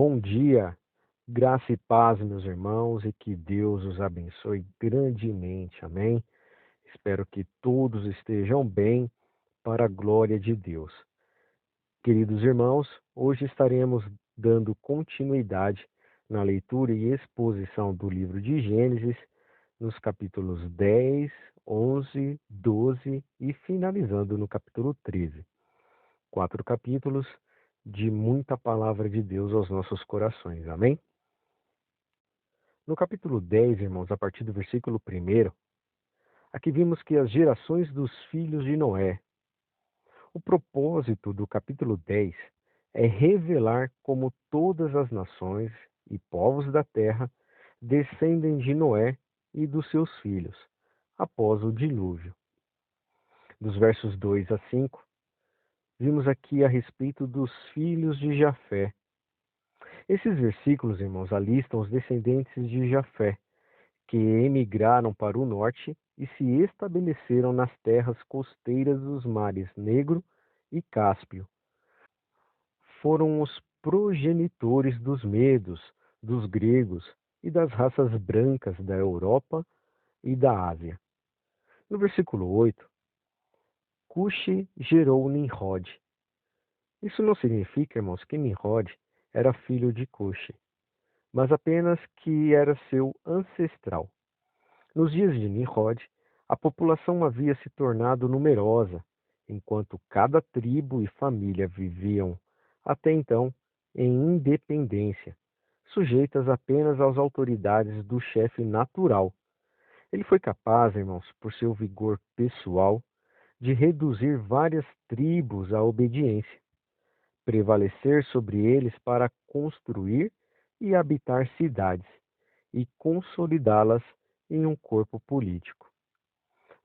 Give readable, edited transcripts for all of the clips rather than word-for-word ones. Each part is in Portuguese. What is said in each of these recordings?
Bom dia, graça e paz, meus irmãos, e que Deus os abençoe grandemente. Amém? Espero que todos estejam bem para a glória de Deus. Queridos irmãos, hoje estaremos dando continuidade na leitura e exposição do livro de Gênesis, nos capítulos 10, 11, 12 e finalizando no capítulo 13. 4 capítulos de muita palavra de Deus aos nossos corações. Amém? No capítulo 10, irmãos, a partir do versículo 1, aqui vimos que as gerações dos filhos de Noé. O propósito do capítulo 10 é revelar como todas as nações e povos da terra descendem de Noé e dos seus filhos, após o dilúvio. Dos versos 2 a 5, vimos aqui a respeito dos filhos de Jafé. Esses versículos, irmãos, alistam os descendentes de Jafé, que emigraram para o norte e se estabeleceram nas terras costeiras dos mares Negro e Cáspio. Foram os progenitores dos medos, dos gregos e das raças brancas da Europa e da Ásia. No versículo 8, Cuxi gerou Nimrod. Isso não significa, irmãos, que Nimrod era filho de Cuxi, mas apenas que era seu ancestral. Nos dias de Nimrod, a população havia se tornado numerosa, enquanto cada tribo e família viviam, até então, em independência, sujeitas apenas às autoridades do chefe natural. Ele foi capaz, irmãos, por seu vigor pessoal, de reduzir várias tribos à obediência, prevalecer sobre eles para construir e habitar cidades e consolidá-las em um corpo político.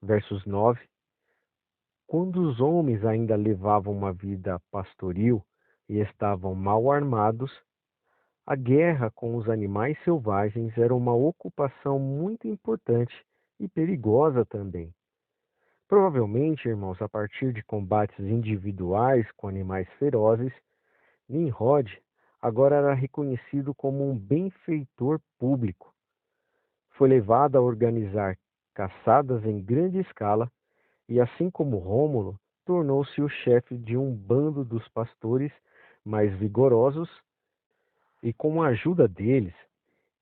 Versos 9. Quando os homens ainda levavam uma vida pastoril e estavam mal armados, a guerra com os animais selvagens era uma ocupação muito importante e perigosa também. Provavelmente, irmãos, a partir de combates individuais com animais ferozes, Nimrod agora era reconhecido como um benfeitor público. Foi levado a organizar caçadas em grande escala e, assim como Rômulo, tornou-se o chefe de um bando dos pastores mais vigorosos e, com a ajuda deles,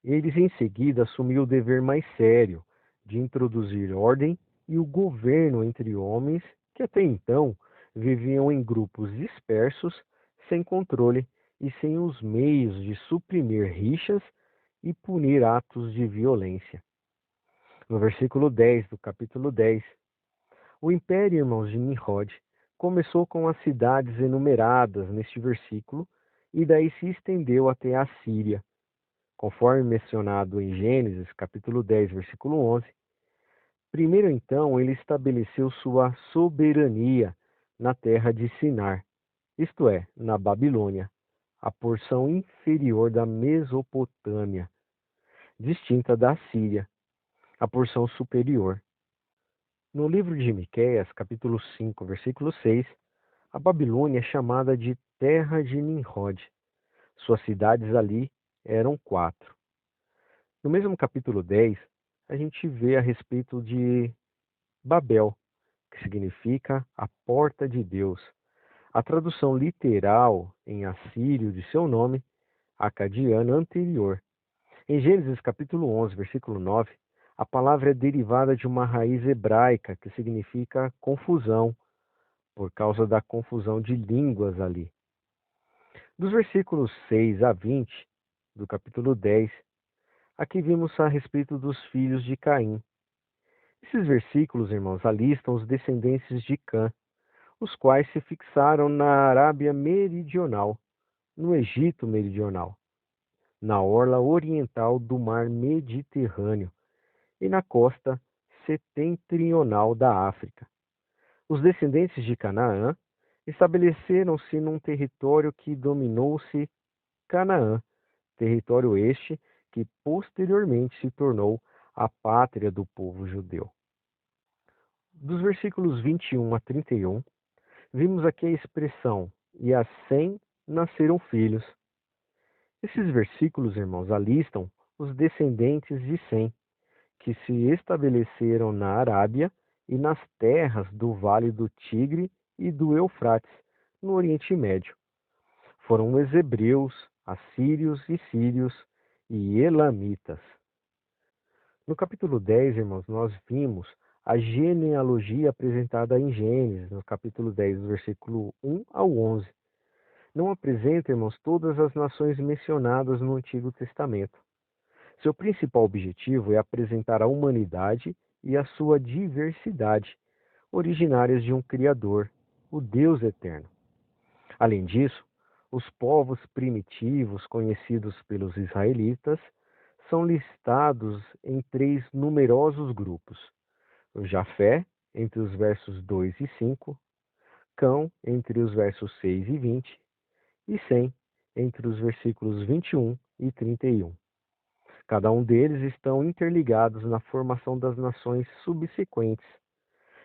eles em seguida assumiu o dever mais sério de introduzir ordem e o governo entre homens que até então viviam em grupos dispersos, sem controle e sem os meios de suprimir rixas e punir atos de violência. No versículo 10 do capítulo 10, o império, irmãos, de Nimrod começou com as cidades enumeradas neste versículo e daí se estendeu até a Síria. Conforme mencionado em Gênesis, capítulo 10, versículo 11, primeiro então ele estabeleceu sua soberania na terra de Sinar, isto é, na Babilônia, a porção inferior da Mesopotâmia, distinta da Síria, a porção superior. No livro de Miqueias, capítulo 5, versículo 6, a Babilônia é chamada de terra de Nimrod. Suas cidades ali eram 4. No mesmo capítulo 10, a gente vê a respeito de Babel, que significa a porta de Deus. A tradução literal em assírio de seu nome, acadiano anterior. Em Gênesis capítulo 11, versículo 9, a palavra é derivada de uma raiz hebraica que significa confusão, por causa da confusão de línguas ali. Dos versículos 6 a 20 do capítulo 10, aqui vimos a respeito dos filhos de Caim. Esses versículos, irmãos, alistam os descendentes de Cã, os quais se fixaram na Arábia Meridional, no Egito Meridional, na orla oriental do mar Mediterrâneo e na costa setentrional da África. Os descendentes de Canaã estabeleceram-se num território que dominou-se Canaã, território este que posteriormente se tornou a pátria do povo judeu. Dos versículos 21 a 31, vimos aqui a expressão: e a Sem nasceram filhos. Esses versículos, irmãos, alistam os descendentes de Sem, que se estabeleceram na Arábia e nas terras do Vale do Tigre e do Eufrates, no Oriente Médio. Foram os hebreus, assírios e sírios e elamitas. No capítulo 10, irmãos, nós vimos a genealogia apresentada em Gênesis, no capítulo 10, do versículo 1 ao 11. Não apresenta, irmãos, todas as nações mencionadas no Antigo Testamento. Seu principal objetivo é apresentar a humanidade e a sua diversidade, originárias de um Criador, o Deus eterno. Além disso, os povos primitivos conhecidos pelos israelitas são listados em 3 numerosos grupos: o Jafé, entre os versos 2 e 5, Cão, entre os versos 6 e 20, e Sem, entre os versículos 21 e 31. Cada um deles estão interligados na formação das nações subsequentes.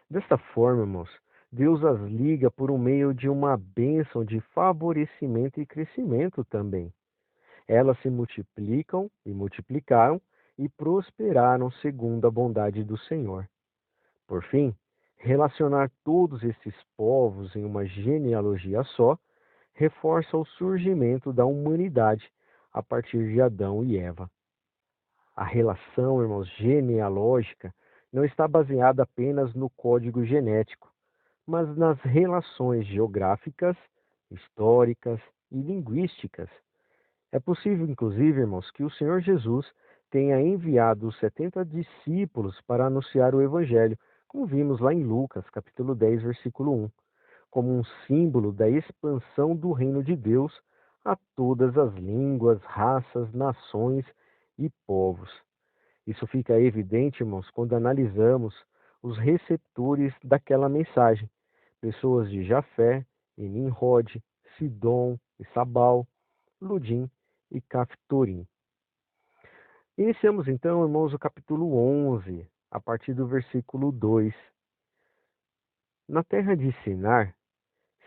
Desta forma, irmãos, Deus as liga por meio de uma bênção de favorecimento e crescimento também. Elas se multiplicam e multiplicaram e prosperaram segundo a bondade do Senhor. Por fim, relacionar todos esses povos em uma genealogia só reforça o surgimento da humanidade a partir de Adão e Eva. A relação, irmãos, genealógica não está baseada apenas no código genético, mas nas relações geográficas, históricas e linguísticas. É possível, inclusive, irmãos, que o Senhor Jesus tenha enviado os 70 discípulos para anunciar o Evangelho, como vimos lá em Lucas, capítulo 10, versículo 1, como um símbolo da expansão do reino de Deus a todas as línguas, raças, nações e povos. Isso fica evidente, irmãos, quando analisamos os receptores daquela mensagem, pessoas de Jafé e Nimrod, Sidom e Sabal, Ludim e Caftorim. Iniciamos então, irmãos, o capítulo 11, a partir do versículo 2. Na terra de Sinar,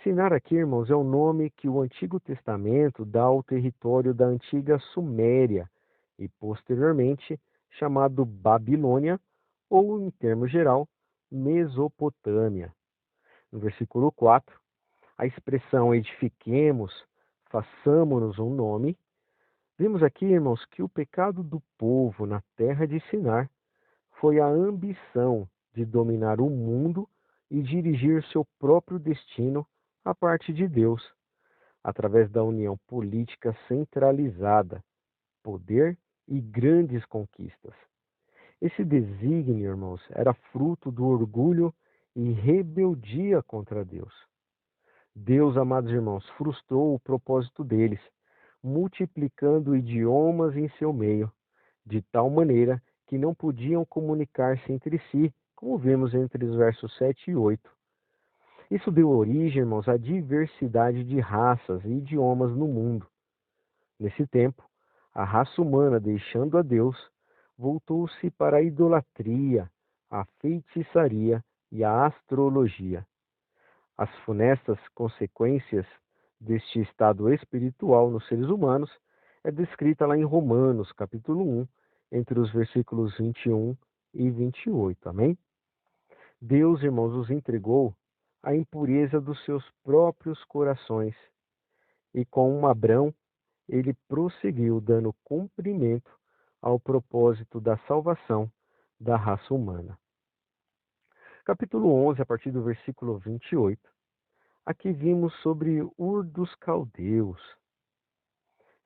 Sinar aqui, irmãos, é o nome que o Antigo Testamento dá ao território da antiga Suméria e, posteriormente, chamado Babilônia, ou, em termo geral, Mesopotâmia. No versículo 4, a expressão edifiquemos, façamo-nos um nome. Vimos aqui, irmãos, que o pecado do povo na terra de Sinar foi a ambição de dominar o mundo e dirigir seu próprio destino à parte de Deus, através da união política centralizada, poder e grandes conquistas. Esse desígnio, irmãos, era fruto do orgulho e rebeldia contra Deus. Deus, amados irmãos, frustrou o propósito deles, multiplicando idiomas em seu meio, de tal maneira que não podiam comunicar-se entre si, como vemos entre os versos 7 e 8. Isso deu origem, irmãos, à diversidade de raças e idiomas no mundo. Nesse tempo, a raça humana, deixando a Deus, voltou-se para a idolatria, a feitiçaria e a astrologia. As funestas consequências deste estado espiritual nos seres humanos é descrita lá em Romanos, capítulo 1, entre os versículos 21 e 28. Amém? Deus, irmãos, os entregou à impureza dos seus próprios corações, e com Abrão ele prosseguiu dando cumprimento ao propósito da salvação da raça humana. Capítulo 11, a partir do versículo 28. Aqui vimos sobre Ur dos Caldeus.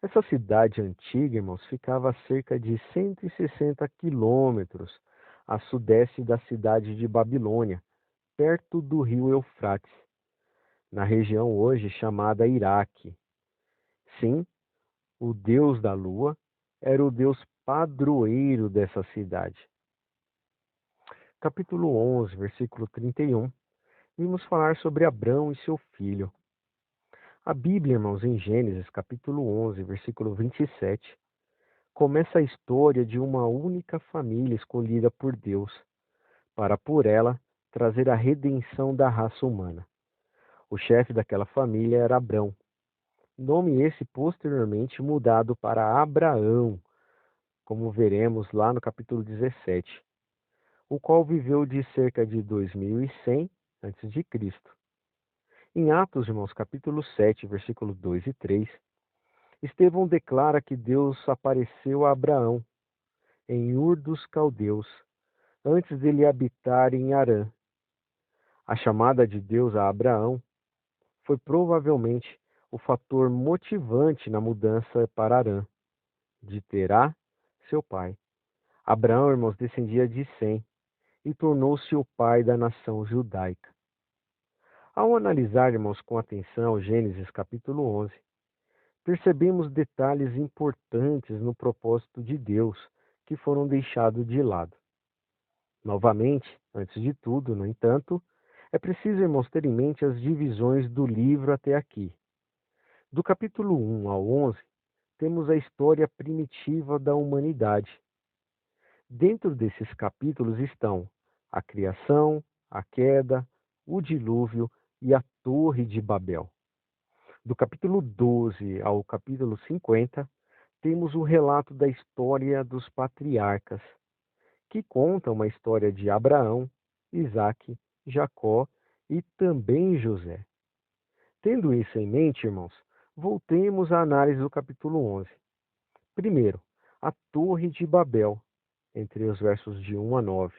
Essa cidade antiga, irmãos, ficava a cerca de 160 quilômetros a sudeste da cidade de Babilônia, perto do rio Eufrates, na região hoje chamada Iraque. Sim, o deus da lua era o deus padroeiro dessa cidade. Capítulo 11, versículo 31, vimos falar sobre Abrão e seu filho. A Bíblia, irmãos, em Gênesis, capítulo 11, versículo 27, começa a história de uma única família escolhida por Deus, para por ela trazer a redenção da raça humana. O chefe daquela família era Abrão. nome esse posteriormente mudado para Abraão, como veremos lá no capítulo 17, o qual viveu de cerca de 2100 a.C. Em Atos, irmãos, capítulo 7, versículo 2 e 3, Estevão declara que Deus apareceu a Abraão em Ur dos Caldeus, antes dele habitar em Harã. A chamada de Deus a Abraão foi provavelmente o fator motivante na mudança para Harã, de Terá, seu pai. Abraão, irmãos, descendia de Sem e tornou-se o pai da nação judaica. Ao analisar, irmãos, com atenção Gênesis capítulo 11, percebemos detalhes importantes no propósito de Deus que foram deixados de lado. Novamente, antes de tudo, no entanto, é preciso, irmãos, ter em mente as divisões do livro até aqui. Do capítulo 1 ao 11, temos a história primitiva da humanidade. Dentro desses capítulos estão a criação, a queda, o dilúvio e a Torre de Babel. Do capítulo 12 ao capítulo 50, temos o relato da história dos patriarcas, que conta uma história de Abraão, Isaque, Jacó e também José. Tendo isso em mente, irmãos, voltemos à análise do capítulo 11. Primeiro, a Torre de Babel, entre os versos de 1 a 9.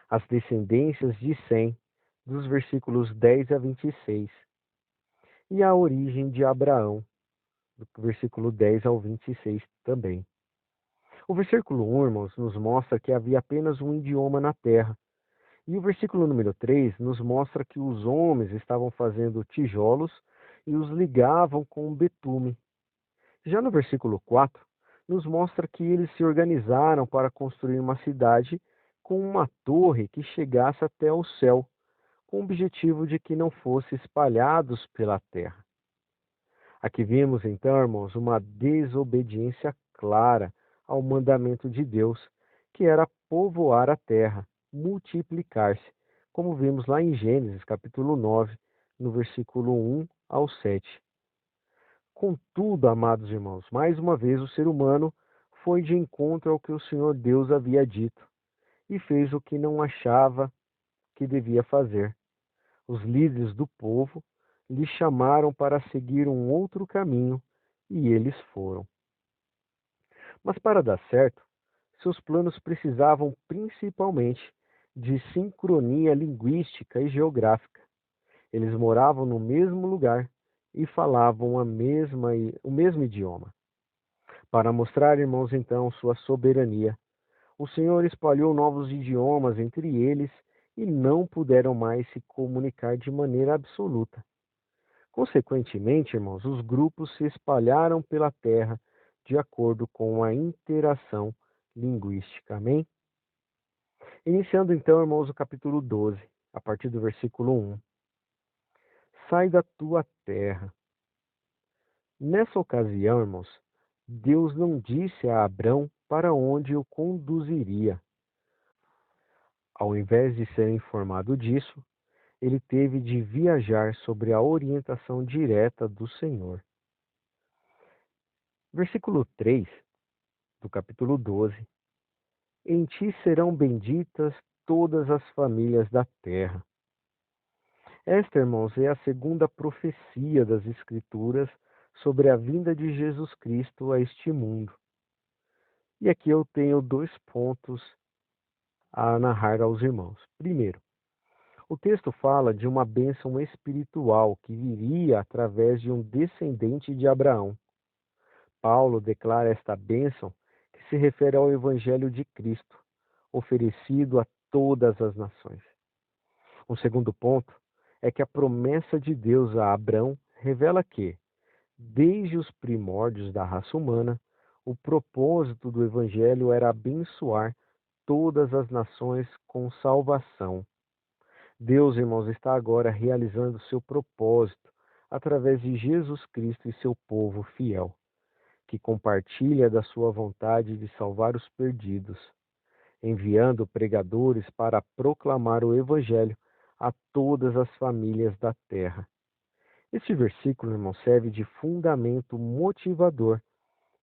As descendências de Sem, dos versículos 10 a 26. E a origem de Abraão, do versículo 10 ao 26 também. O versículo 1, irmãos, nos mostra que havia apenas um idioma na terra. E o versículo número 3 nos mostra que os homens estavam fazendo tijolos e os ligavam com betume. Já no versículo 4, nos mostra que eles se organizaram para construir uma cidade com uma torre que chegasse até o céu, com o objetivo de que não fossem espalhados pela terra. Aqui vimos, então, irmãos, uma desobediência clara ao mandamento de Deus, que era povoar a terra, multiplicar-se, como vimos lá em Gênesis, capítulo 9, no versículo 1 ao 7. Contudo, amados irmãos, mais uma vez o ser humano foi de encontro ao que o Senhor Deus havia dito e fez o que não achava que devia fazer. Os líderes do povo lhe chamaram para seguir um outro caminho e eles foram. Mas para dar certo, seus planos precisavam principalmente de sincronia linguística e geográfica. Eles moravam no mesmo lugar e falavam o mesmo idioma. Para mostrar, irmãos, então, sua soberania, o Senhor espalhou novos idiomas entre eles e não puderam mais se comunicar de maneira absoluta. Consequentemente, irmãos, os grupos se espalharam pela terra de acordo com a interação linguística. Amém? Iniciando então, irmãos, o capítulo 12, a partir do versículo 1. Sai da tua terra. Nessa ocasião, irmãos, Deus não disse a Abrão para onde o conduziria. Ao invés de ser informado disso, ele teve de viajar sobre a orientação direta do Senhor. Versículo 3 do capítulo 12. Em ti serão benditas todas as famílias da terra. Esta, irmãos, é a segunda profecia das Escrituras sobre a vinda de Jesus Cristo a este mundo. E aqui eu tenho 2 pontos a narrar aos irmãos. Primeiro, o texto fala de uma bênção espiritual que viria através de um descendente de Abraão. Paulo declara esta bênção que se refere ao Evangelho de Cristo, oferecido a todas as nações. Um segundo ponto é que a promessa de Deus a Abrão revela que, desde os primórdios da raça humana, o propósito do Evangelho era abençoar todas as nações com salvação. Deus, irmãos, está agora realizando seu propósito através de Jesus Cristo e seu povo fiel, que compartilha da sua vontade de salvar os perdidos, enviando pregadores para proclamar o Evangelho a todas as famílias da terra. Este versículo, irmão, serve de fundamento motivador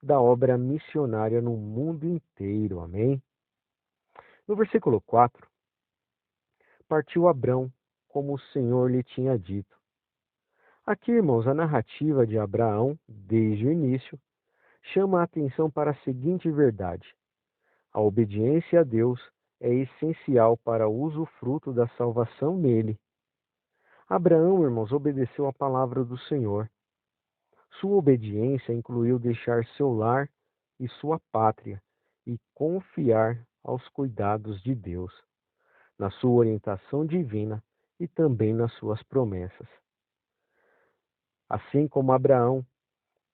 da obra missionária no mundo inteiro. Amém? No versículo 4, partiu Abrão, como o Senhor lhe tinha dito. Aqui, irmãos, a narrativa de Abraão, desde o início, chama a atenção para a seguinte verdade: a obediência a Deus é essencial para o usufruto da salvação nele. Abraão, irmãos, obedeceu a palavra do Senhor. Sua obediência incluiu deixar seu lar e sua pátria e confiar aos cuidados de Deus, na sua orientação divina e também nas suas promessas. Assim como Abraão,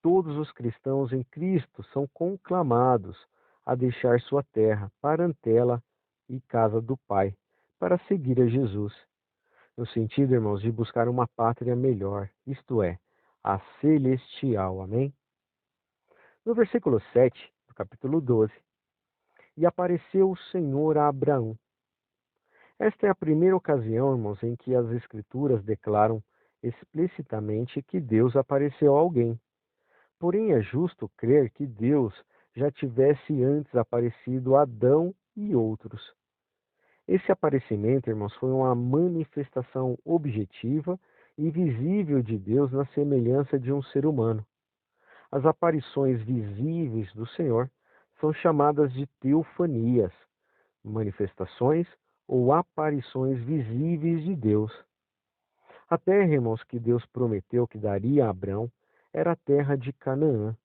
todos os cristãos em Cristo são conclamados a deixar sua terra, parentela e casa do Pai, para seguir a Jesus, no sentido, irmãos, de buscar uma pátria melhor, isto é, a celestial. Amém? No versículo 7 do capítulo 12, e apareceu o Senhor a Abraão. Esta é a primeira ocasião, irmãos, em que as Escrituras declaram explicitamente que Deus apareceu a alguém. Porém, é justo crer que Deus já tivesse antes aparecido a Adão e outros. Esse aparecimento, irmãos, foi uma manifestação objetiva e visível de Deus na semelhança de um ser humano. As aparições visíveis do Senhor são chamadas de teofanias, manifestações ou aparições visíveis de Deus. A terra, irmãos, que Deus prometeu que daria a Abrão era a terra de Canaã,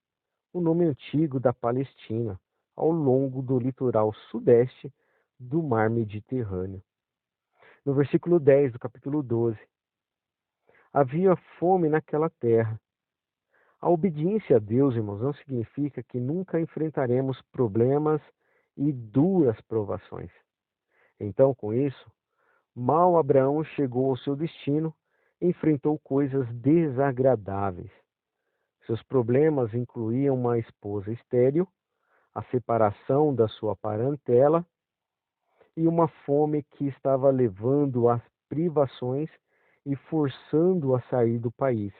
o nome antigo da Palestina, ao longo do litoral sudeste do mar Mediterrâneo. No versículo 10 do capítulo 12, havia fome naquela terra. A obediência a Deus, irmãos, não significa que nunca enfrentaremos problemas e duras provações. Então, com isso, mal Abraão chegou ao seu destino, enfrentou coisas desagradáveis. Seus problemas incluíam uma esposa estéril, a separação da sua parentela e uma fome que estava levando às privações e forçando-o a sair do país.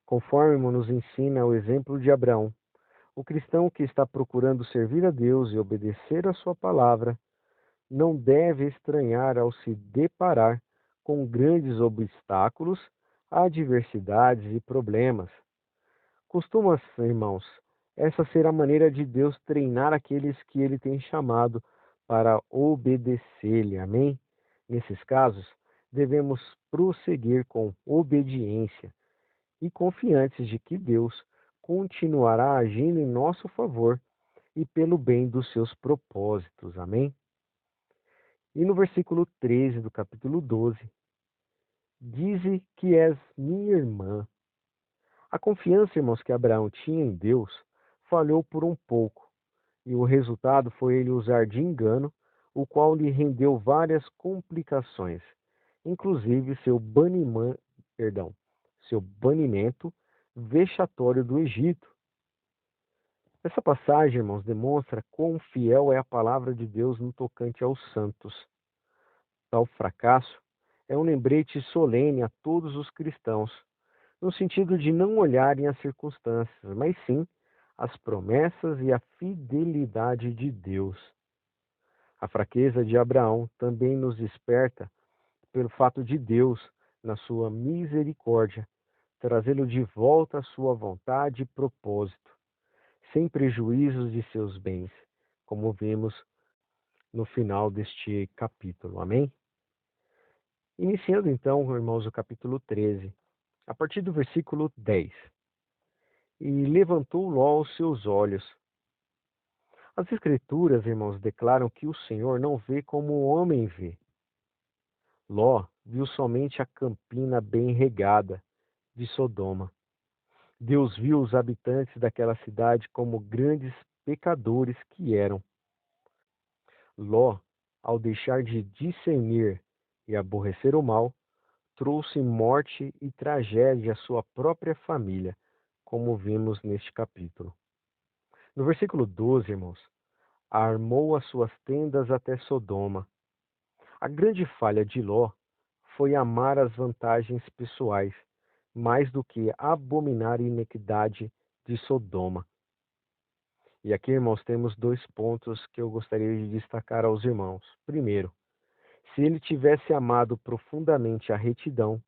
Conforme nos ensina o exemplo de Abraão, o cristão que está procurando servir a Deus e obedecer a sua palavra não deve estranhar ao se deparar com grandes obstáculos, adversidades e problemas. Costuma, irmãos, essa ser a maneira de Deus treinar aqueles que ele tem chamado para obedecer-lhe. Amém? Nesses casos, devemos prosseguir com obediência e confiantes de que Deus continuará agindo em nosso favor e pelo bem dos seus propósitos. Amém? E no versículo 13 do capítulo 12, dize que és minha irmã. A confiança, irmãos, que Abraão tinha em Deus falhou por um pouco, e o resultado foi ele usar de engano, o qual lhe rendeu várias complicações, inclusive seu banimento vexatório do Egito. Essa passagem, irmãos, demonstra quão fiel é a palavra de Deus no tocante aos santos. Tal fracasso é um lembrete solene a todos os cristãos, no sentido de não olharem as circunstâncias, mas sim as promessas e a fidelidade de Deus. A fraqueza de Abraão também nos desperta pelo fato de Deus, na sua misericórdia, trazê-lo de volta à sua vontade e propósito, sem prejuízos de seus bens, como vimos no final deste capítulo. Amém? Iniciando então, irmãos, o capítulo 13, a partir do versículo 10. E levantou Ló os seus olhos. As Escrituras, irmãos, declaram que o Senhor não vê como o homem vê. Ló viu somente a campina bem regada de Sodoma. Deus viu os habitantes daquela cidade como grandes pecadores que eram. Ló, ao deixar de discernir e aborrecer o mal, trouxe morte e tragédia à sua própria família, como vimos neste capítulo. No versículo 12, irmãos, armou as suas tendas até Sodoma. A grande falha de Ló foi amar as vantagens pessoais, mais do que abominar a iniquidade de Sodoma. E aqui, irmãos, temos 2 pontos que eu gostaria de destacar aos irmãos. Primeiro, se ele tivesse amado profundamente a retidão,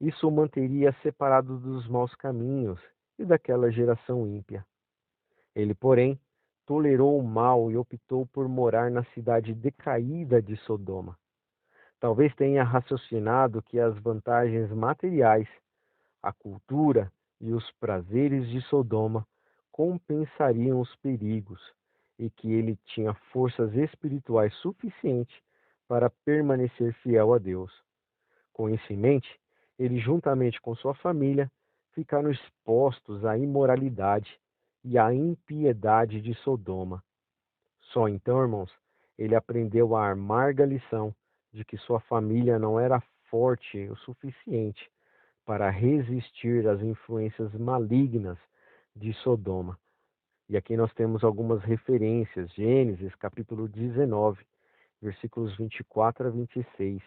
isso o manteria separado dos maus caminhos e daquela geração ímpia. Ele, porém, tolerou o mal e optou por morar na cidade decaída de Sodoma. Talvez tenha raciocinado que as vantagens materiais, a cultura e os prazeres de Sodoma compensariam os perigos e que ele tinha forças espirituais suficientes para permanecer fiel a Deus. Com isso em mente, ele, juntamente com sua família, ficaram expostos à imoralidade e à impiedade de Sodoma. Só então, irmãos, ele aprendeu a amarga lição de que sua família não era forte o suficiente para resistir às influências malignas de Sodoma. E aqui nós temos algumas referências. Gênesis, capítulo 19, versículos 24 a 26.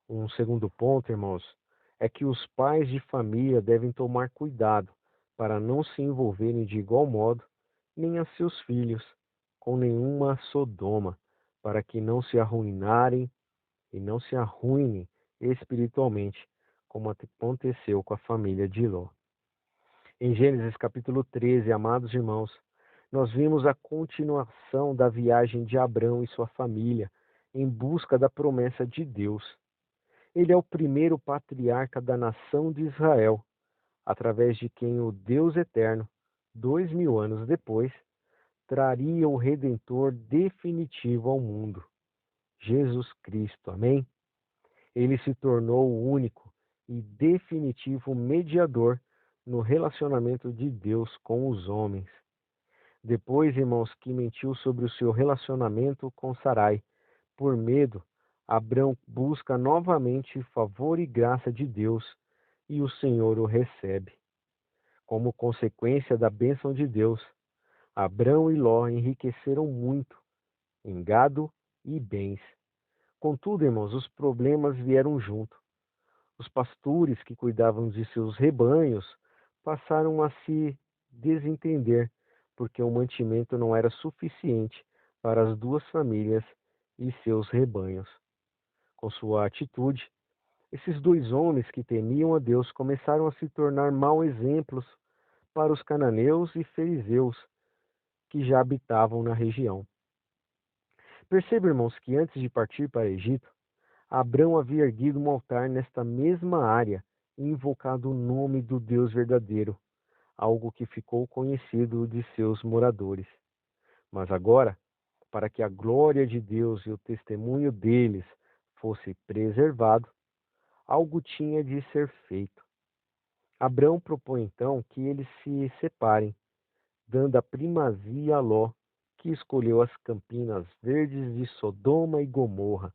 Um segundo ponto, irmãos, é que os pais de família devem tomar cuidado para não se envolverem de igual modo, nem a seus filhos, com nenhuma Sodoma, para que não se arruinarem e não se arruinem espiritualmente, como aconteceu com a família de Ló. Em Gênesis capítulo 13, amados irmãos, nós vimos a continuação da viagem de Abrão e sua família em busca da promessa de Deus. Ele é o primeiro patriarca da nação de Israel, através de quem o Deus eterno, 2000 anos depois, traria o Redentor definitivo ao mundo, Jesus Cristo. Amém? Ele se tornou o único e definitivo mediador no relacionamento de Deus com os homens. Depois, irmãos, que mentiu sobre o seu relacionamento com Sarai, por medo, Abrão busca novamente favor e graça de Deus e o Senhor o recebe. Como consequência da bênção de Deus, Abrão e Ló enriqueceram muito em gado e bens. Contudo, irmãos, os problemas vieram junto. Os pastores que cuidavam de seus rebanhos passaram a se desentender, porque o mantimento não era suficiente para as 2 famílias e seus rebanhos. Com sua atitude, esses 2 homens que temiam a Deus começaram a se tornar mau exemplos para os cananeus e fariseus que já habitavam na região. Perceba, irmãos, que antes de partir para Egito, Abrão havia erguido um altar nesta mesma área e invocado o nome do Deus verdadeiro, algo que ficou conhecido de seus moradores. Mas agora, para que a glória de Deus e o testemunho deles fosse preservado, algo tinha de ser feito. Abrão propõe então que eles se separem, dando a primazia a Ló, que escolheu as campinas verdes de Sodoma e Gomorra,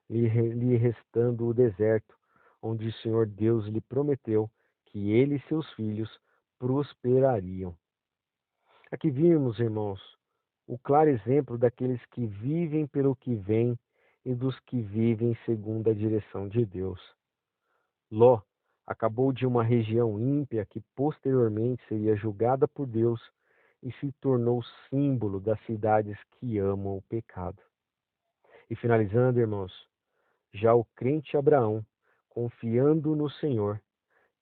lhe restando o deserto, onde o Senhor Deus lhe prometeu que ele e seus filhos prosperariam. Aqui vimos, irmãos, o claro exemplo daqueles que vivem pelo que vem e dos que vivem segundo a direção de Deus. Ló acabou de uma região ímpia que posteriormente seria julgada por Deus e se tornou símbolo das cidades que amam o pecado. E finalizando, irmãos, já o crente Abraão, confiando no Senhor,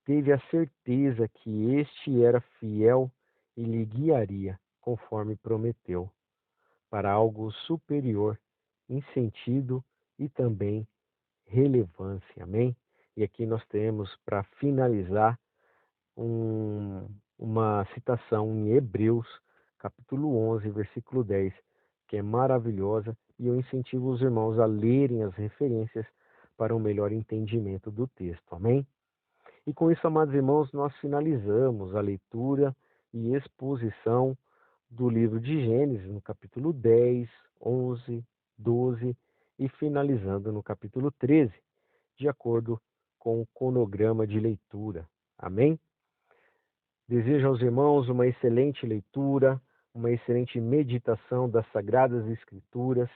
teve a certeza que este era fiel e lhe guiaria, conforme prometeu, para algo superior em sentido e também relevância. Amém? E aqui nós temos, para finalizar, uma citação em Hebreus, capítulo 11, versículo 10, que é maravilhosa, e eu incentivo os irmãos a lerem as referências para um melhor entendimento do texto. Amém? E com isso, amados irmãos, nós finalizamos a leitura e exposição do livro de Gênesis, no capítulo 10, 11, 12 e finalizando no capítulo 13, de acordo com o cronograma de leitura. Amém? Desejo aos irmãos uma excelente leitura, uma excelente meditação das Sagradas Escrituras.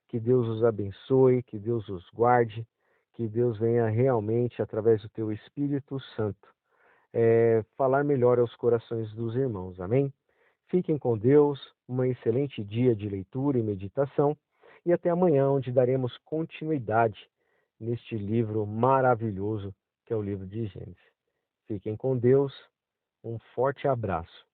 Que Deus os abençoe, que Deus os guarde, que Deus venha realmente, através do teu Espírito Santo, falar melhor aos corações dos irmãos. Amém? Fiquem com Deus, um excelente dia de leitura e meditação, e até amanhã, onde daremos continuidade neste livro maravilhoso que é o livro de Gênesis. Fiquem com Deus, um forte abraço.